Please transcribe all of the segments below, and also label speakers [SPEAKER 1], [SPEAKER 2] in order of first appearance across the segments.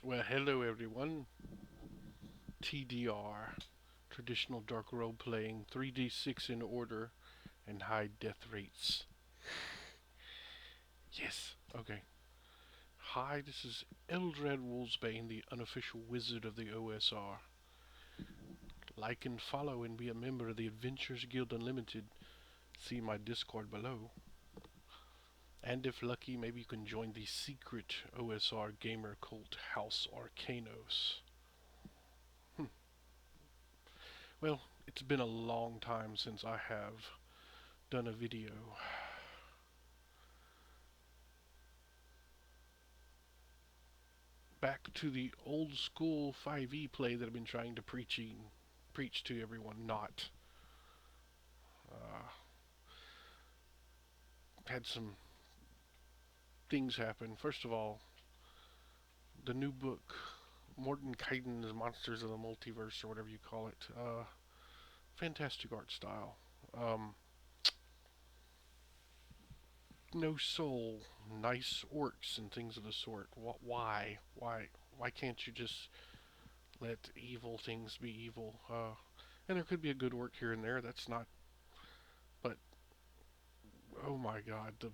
[SPEAKER 1] Well, hello everyone. TDR, traditional dark role playing, 3d6 in order, and high death rates. Yes, okay. Hi, this is Eldred Woolsbane, the unofficial wizard of the OSR. Like and follow and be a member of the Adventures Guild Unlimited. See my Discord below. And if lucky, maybe you can join the secret OSR gamer cult House Arcanos. Hmm. Well, it's been a long time since I have done a video. Back to the old school 5e play that I've been trying to preach to everyone not. Uh, had some things happen. First of all, the new book, Morton Kaiden's Monsters of the Multiverse, or whatever you call it. Fantastic art style. Um, no soul, nice orcs and things of the sort. Why? Why can't you just let evil things be evil? And there could be a good orc here and there. That's not. But oh my God, the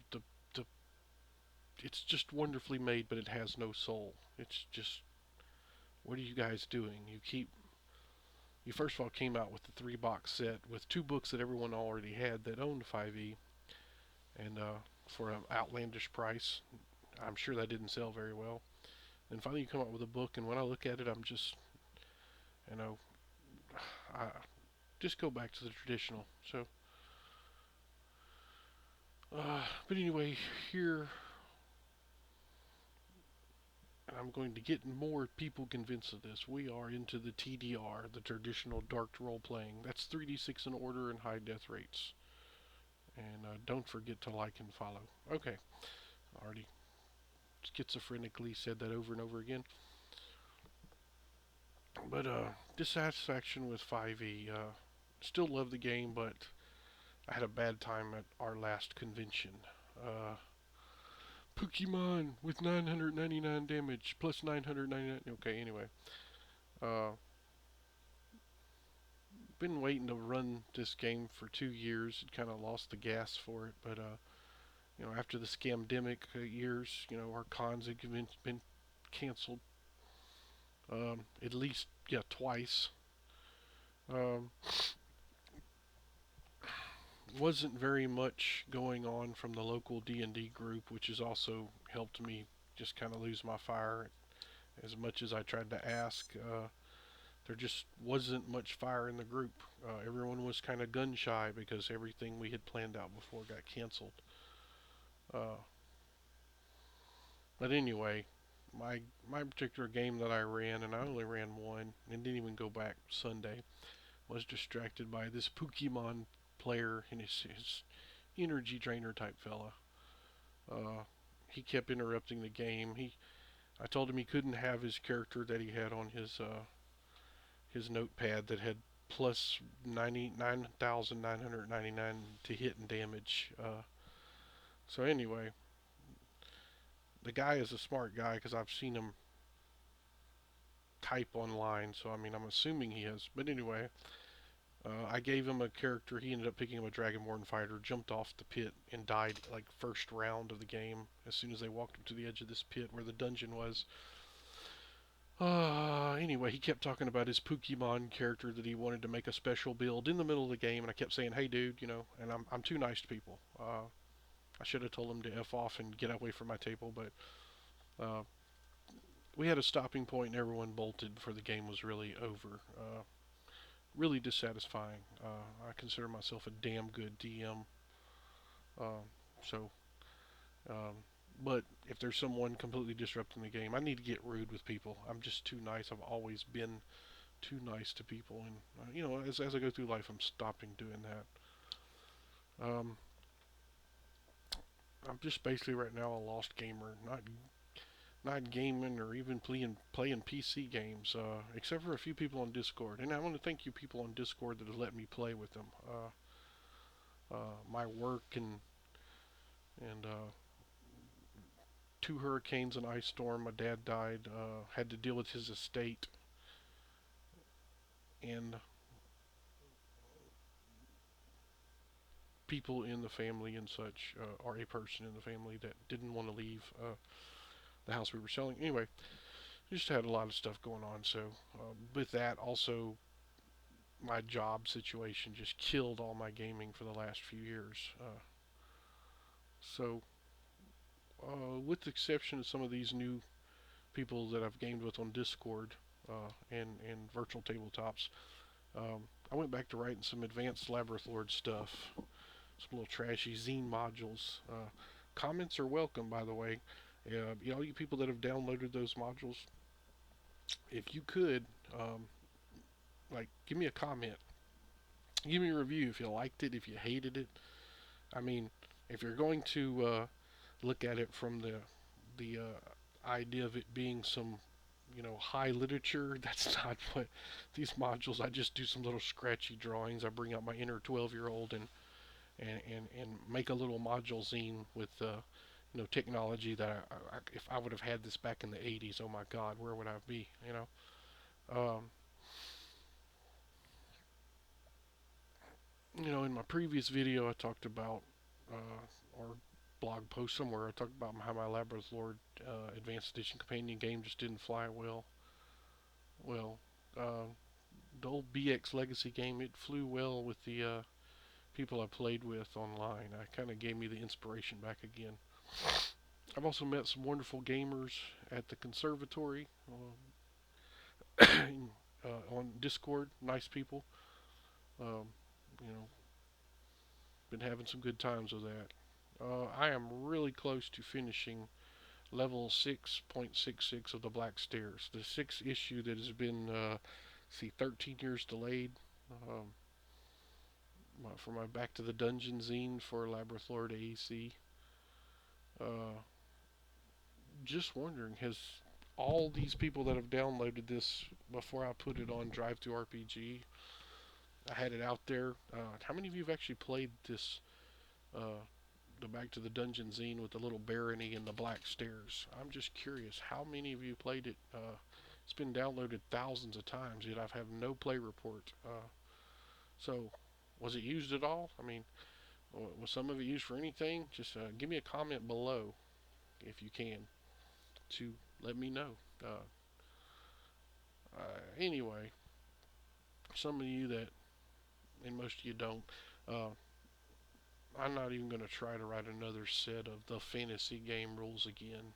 [SPEAKER 1] it's just wonderfully made, but it has no soul. It's just, what are you guys doing? You first of all came out with the three-box set with two books that everyone already had that owned 5e, and for an outlandish price. I'm sure that didn't sell very well. Then finally you come out with a book, and when I look at it, I'm just, you know, I just go back to the traditional. So, but anyway, here I'm going to get more people convinced of this. We are into the TDR, the traditional dark role playing. That's 3d6 in order and high death rates. And don't forget to like and follow. Okay, I already schizophrenically said that over and over again. But dissatisfaction with 5e. Still love the game, but I had a bad time at our last convention. Uh, Pokemon with 999 damage plus 999. Okay, anyway. Uh, been waiting to run this game for 2 years. It kind of lost the gas for it, but after the scamdemic years, our cons have been canceled. At least, yeah, twice. Um, wasn't very much going on from the local D&D group, which has also helped me just kind of lose my fire. As much as I tried to ask, there just wasn't much fire in the group. Everyone was kind of gun shy because everything we had planned out before got canceled. Uh, but anyway, my particular game that I ran, and I only ran one, and didn't even go back Sunday, was distracted by this Pokemon player and his energy drainer type fella. Uh, he kept interrupting the game. I told him he couldn't have his character that he had on his notepad that had plus 99,999 to hit and damage. So anyway, the guy is a smart guy because I've seen him type online. So I mean, I'm assuming he has. But anyway, I gave him a character. He ended up picking up a Dragonborn fighter, jumped off the pit, and died like first round of the game. As soon as they walked him to the edge of this pit where the dungeon was. Anyway, he kept talking about his Pokemon character that he wanted to make a special build in the middle of the game, and I kept saying, "Hey, dude, and I'm too nice to people. I should have told him to f off and get away from my table, but uh, we had a stopping point, and everyone bolted before the game was really over. Really dissatisfying. I consider myself a damn good DM, uh, so Um, but if there's someone completely disrupting the game, I need to get rude with people. I'm just too nice. I've always been too nice to people, and as I go through life, I'm stopping doing that. Um, I'm just basically right now a lost gamer, not gaming or even playing PC games, except for a few people on Discord. And I want to thank you people on Discord that have let me play with them. My work and two hurricanes, an ice storm. My dad died. Had to deal with his estate, and people in the family and such, or a person in the family that didn't want to leave the house we were selling. Anyway, just had a lot of stuff going on. So with that, also my job situation just killed all my gaming for the last few years. So with the exception of some of these new people that I've gamed with on Discord and virtual tabletops, I went back to writing some advanced Labyrinth Lord stuff, some little trashy zine modules. Comments are welcome, by the way. All you people that have downloaded those modules, if you could, um, give me a comment, give me a review if you liked it, if you hated it. I mean, if you're going to look at it from the idea of it being some high literature, that's not what these modules. I just do some little scratchy drawings. I bring out my inner 12-year-old and make a little module zine with technology that if I would have had this back in the 80s, oh my God, where would I be? In my previous video, I talked about or blog post somewhere. I talked about how my Labyrinth Lord Advanced Edition companion game just didn't fly well. Well, the old BX Legacy game, it flew well with the people I played with online. I kind of gave me the inspiration back again. I've also met some wonderful gamers at the conservatory on Discord. Nice people. Um, you know, been having some good times with that. I am really close to finishing level 6.66 of the Black Stairs, the sixth issue that has been, 13 years delayed. Um, for my Back to the Dungeon zine for Labyrinth Lord AEC. Uh, just wondering, has all these people that have downloaded this before I put it on Drive to RPG, I had it out there. How many of you have actually played this, uh, the Back to the Dungeon zine with the little barony and the Black Stairs? I'm just curious, how many of you played it? It's been downloaded thousands of times, yet I've had no play report. So, was it used at all? I mean, was some of it used for anything? Just give me a comment below if you can to let me know. Uh, anyway, some of you that, and most of you don't, uh, I'm not even going to try to write another set of the fantasy game rules again.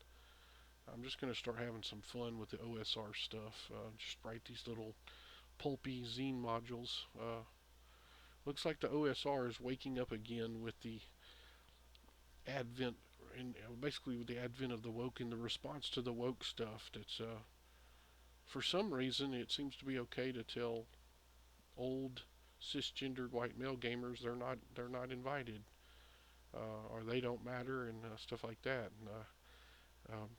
[SPEAKER 1] I'm just going to start having some fun with the OSR stuff. Just write these little pulpy zine modules. Looks like the OSR is waking up again with the advent, and basically with the advent of the woke and the response to the woke stuff. That's for some reason it seems to be okay to tell old cisgendered white male gamers they're not invited, or they don't matter and stuff like that, and um,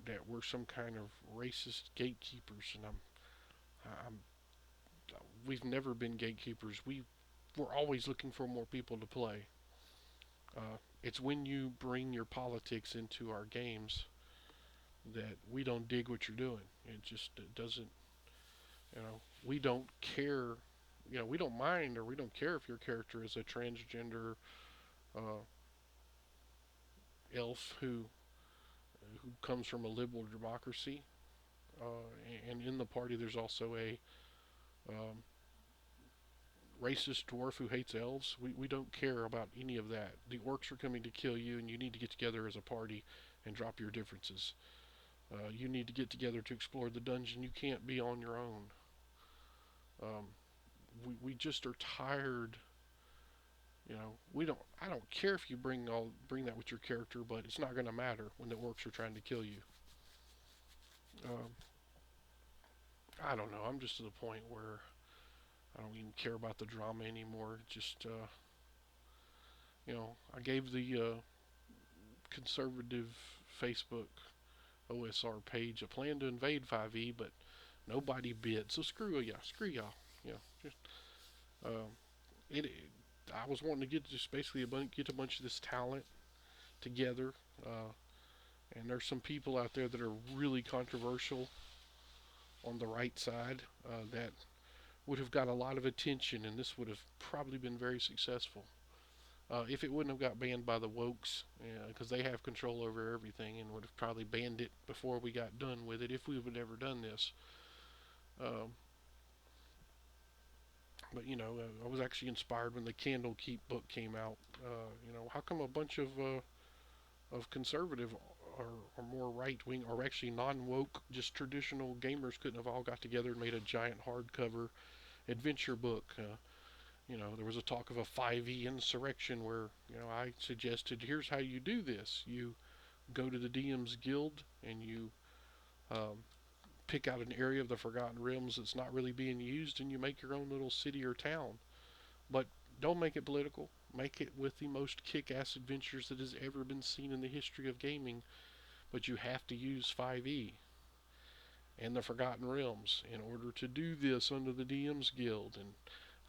[SPEAKER 1] that we're some kind of racist gatekeepers. And I'm we've never been gatekeepers. We're always looking for more people to play. It's when you bring your politics into our games that we don't dig what you're doing. It doesn't. We don't care. We don't mind or we don't care if your character is a transgender uh, elf who comes from a liberal democracy. And in the party, there's also a um, racist dwarf who hates elves. We don't care about any of that. The orcs are coming to kill you, and you need to get together as a party and drop your differences. You need to get together to explore the dungeon. You can't be on your own. Um, we just are tired. We don't. I don't care if you bring that with your character, but it's not going to matter when the orcs are trying to kill you. Um, I don't know. I'm just to the point where I don't even care about the drama anymore. Just I gave the conservative Facebook OSR page a plan to invade 5e, but nobody bid. So screw y'all. Screw y'all. Just um, it. I was wanting to get just basically get a bunch of this talent together. And there's some people out there that are really controversial on the right side that would have got a lot of attention, and this would have probably been very successful if it wouldn't have got banned by the wokes, because they have control over everything, and would have probably banned it before we got done with it if we would have ever done this. Um, but I was actually inspired when the Candlekeep book came out. How come a bunch of conservative or more right wing or actually non woke, just traditional gamers couldn't have all got together and made a giant hardcover adventure book? There was a talk of a 5e insurrection where, I suggested here's how you do this. You go to the DM's Guild and you um, pick out an area of the Forgotten Realms that's not really being used, and you make your own little city or town. But don't make it political. Make it with the most kick-ass adventures that has ever been seen in the history of gaming. But you have to use 5e and the Forgotten Realms in order to do this under the DM's Guild. And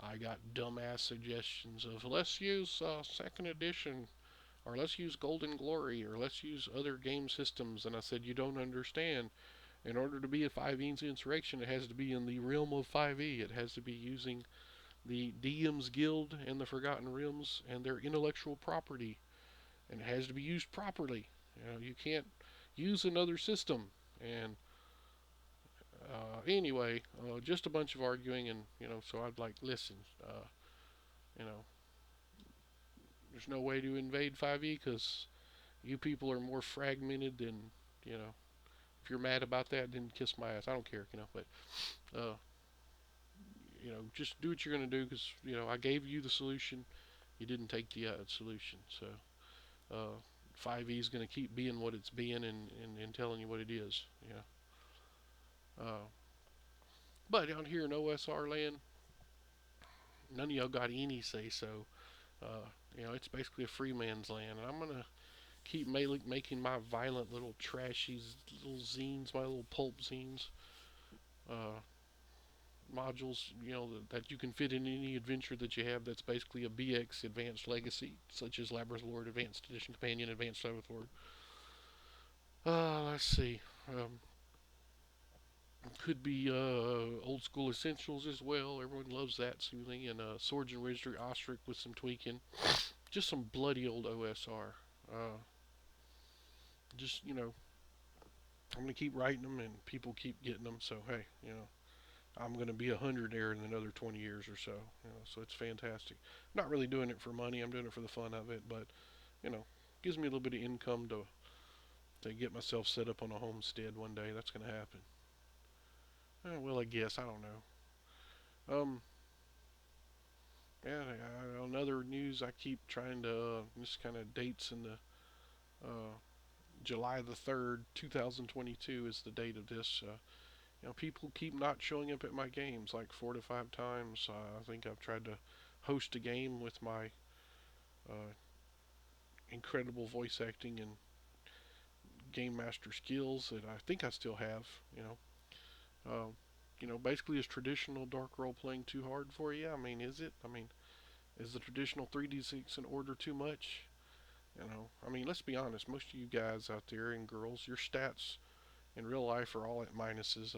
[SPEAKER 1] I got dumbass suggestions of let's use second edition, or let's use Golden Glory, or let's use other game systems. And I said, you don't understand. In order to be a 5e insurrection, it has to be in the realm of 5e. It has to be using the DM's Guild and the Forgotten Realms and their intellectual property, and it has to be used properly. You can't use another system. And anyway, just a bunch of arguing, and so I'd like listen. You know, there's no way to invade 5e because you people are more fragmented than you know. If you're mad about that, then kiss my ass. I don't care, but uh, just do what you're gonna do because I gave you the solution. You didn't take the solution, so 5e is gonna keep being what it's being and telling you what it is. Uh, but out here in OSR land, none of y'all got any say so. It's basically a free man's land, and I'm gonna keep making my violent little trashy little zines, my little pulp zines, uh, modules, that you can fit in any adventure that you have. That's basically a BX Advanced Legacy, such as Labyrinth Lord, Advanced Edition Companion, Advanced Labyrinth Lord. Let's see. Could be old school essentials as well. Everyone loves that soothing, and Swords and Wizardry Ostrich with some tweaking. Just some bloody old OSR. Uh, just I'm gonna keep writing them, and people keep getting them. So hey, I'm gonna be 100 there in another 20 years or so. So it's fantastic. I'm not really doing it for money. I'm doing it for the fun of it, but you know, gives me a little bit of income to get myself set up on a homestead one day. That's gonna happen. Well, I guess I don't know. Yeah. On other news, I keep trying to just kind of dates in the uh, July the 3rd, 2022 is the date of this. People keep not showing up at my games like 4 to 5 times. I think I've tried to host a game with my uh, incredible voice acting and game master skills that I think I still have. Uh, basically, is traditional dark role playing too hard for you? I mean, is it? I mean, is the traditional 3D6 and order too much? Let's be honest. Most of you guys out there and girls, your stats in real life are all at minuses.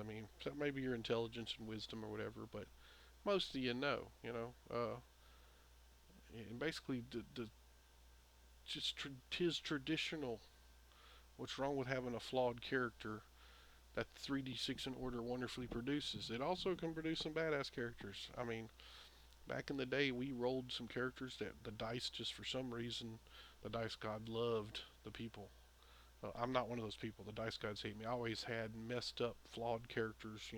[SPEAKER 1] Maybe your intelligence and wisdom or whatever, but most of you know. And basically, just tis traditional. What's wrong with having a flawed character that 3D6 and order wonderfully produces? It also can produce some badass characters. Back in the day, we rolled some characters that the dice, just for some reason, the dice god loved the people. I'm not one of those people. The dice gods hate me. I always had messed up, flawed characters.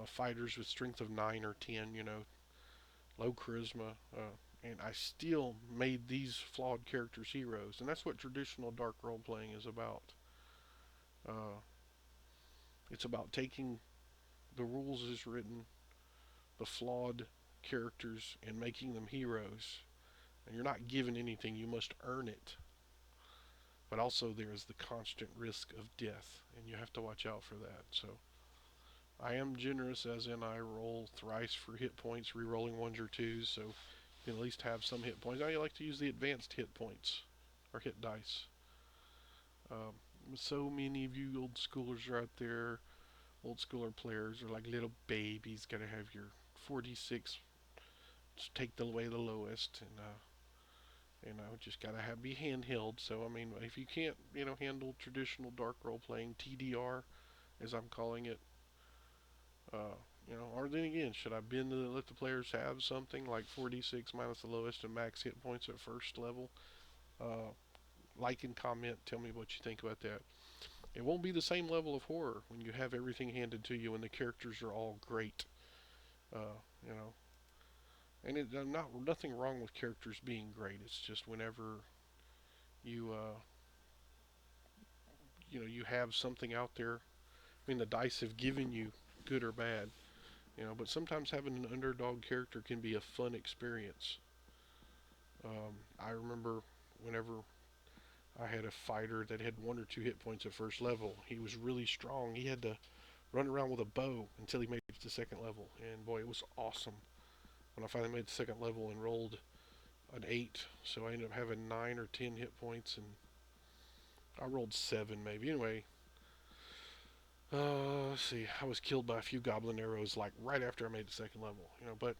[SPEAKER 1] Fighters with strength of 9 or 10. Low charisma. And I still made these flawed characters heroes, and that's what traditional dark role playing is about. Uh, it's about taking the rules as written, the flawed characters, and making them heroes. And you're not given anything; you must earn it. But also, there is the constant risk of death, and you have to watch out for that. So, I am generous, as in I roll thrice for hit points, re-rolling ones or twos, so you can at least have some hit points. I like to use the advanced hit points or hit dice. Um, so many of you old schoolers are out there. Old schooler players are like little babies. Gotta have your 46. Take the way the lowest, and just gotta have be handheld. So I mean, if you can't handle traditional dark role playing TDR, as I'm calling it, uh, or then again, should I bend to let the players have something like 46 minus the lowest and max hit points at first level? Uh, like and comment. Tell me what you think about that. It won't be the same level of horror when you have everything handed to you and the characters are all great. Uh, you know, and not nothing wrong with characters being great. It's just whenever you you have something out there. I mean, the dice have given you good or bad. But sometimes having an underdog character can be a fun experience. I remember whenever I had a fighter that had one or two hit points at first level. He was really strong. He had to run around with a bow until he made it to second level. And boy, it was awesome when I finally made the second level and rolled an 8. So I ended up having 9 or 10 hit points, and I rolled 7 maybe. Anyway, let's see. I was killed by a few goblin arrows like right after I made the second level. But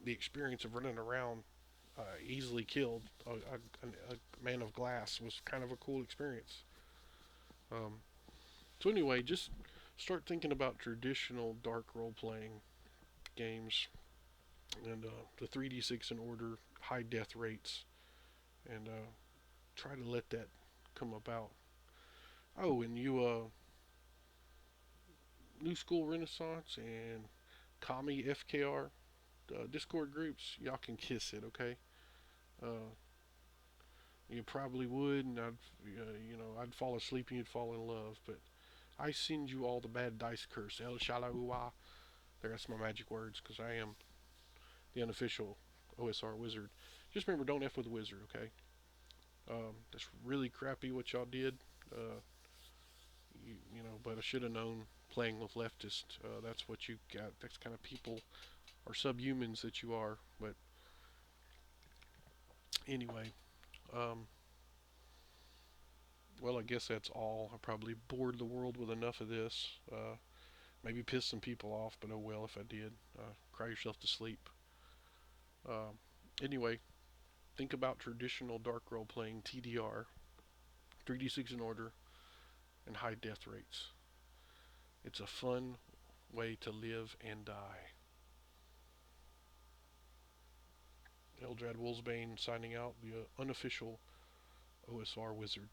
[SPEAKER 1] the experience of running around easily killed a man of glass was kind of a cool experience. Um, so anyway, just start thinking about traditional dark role playing games and the 3d6 in order, high death rates, and try to let that come about. Oh, and you New School Renaissance and Kami FKR Discord groups, y'all can kiss it, okay? Uh, you probably would, and I'd fall asleep and you'd fall in love, but I send you all the bad dice curse. El Shalaua. That's my magic words, because I am the unofficial OSR wizard. Just remember, don't F with the wizard, okay? That's really crappy what y'all did. Uh, but I should have known playing with leftists. That's what you got. That's kind of people or subhumans that you are. But anyway, um, well, I guess that's all. I probably bored the world with enough of this. Maybe pissed some people off, but oh well if I did. Cry yourself to sleep. Um, anyway, think about traditional dark role playing TDR, 3d6 in order, and high death rates. It's a fun way to live and die. Eldrad Wolfsbane signing out, the unofficial OSR wizard.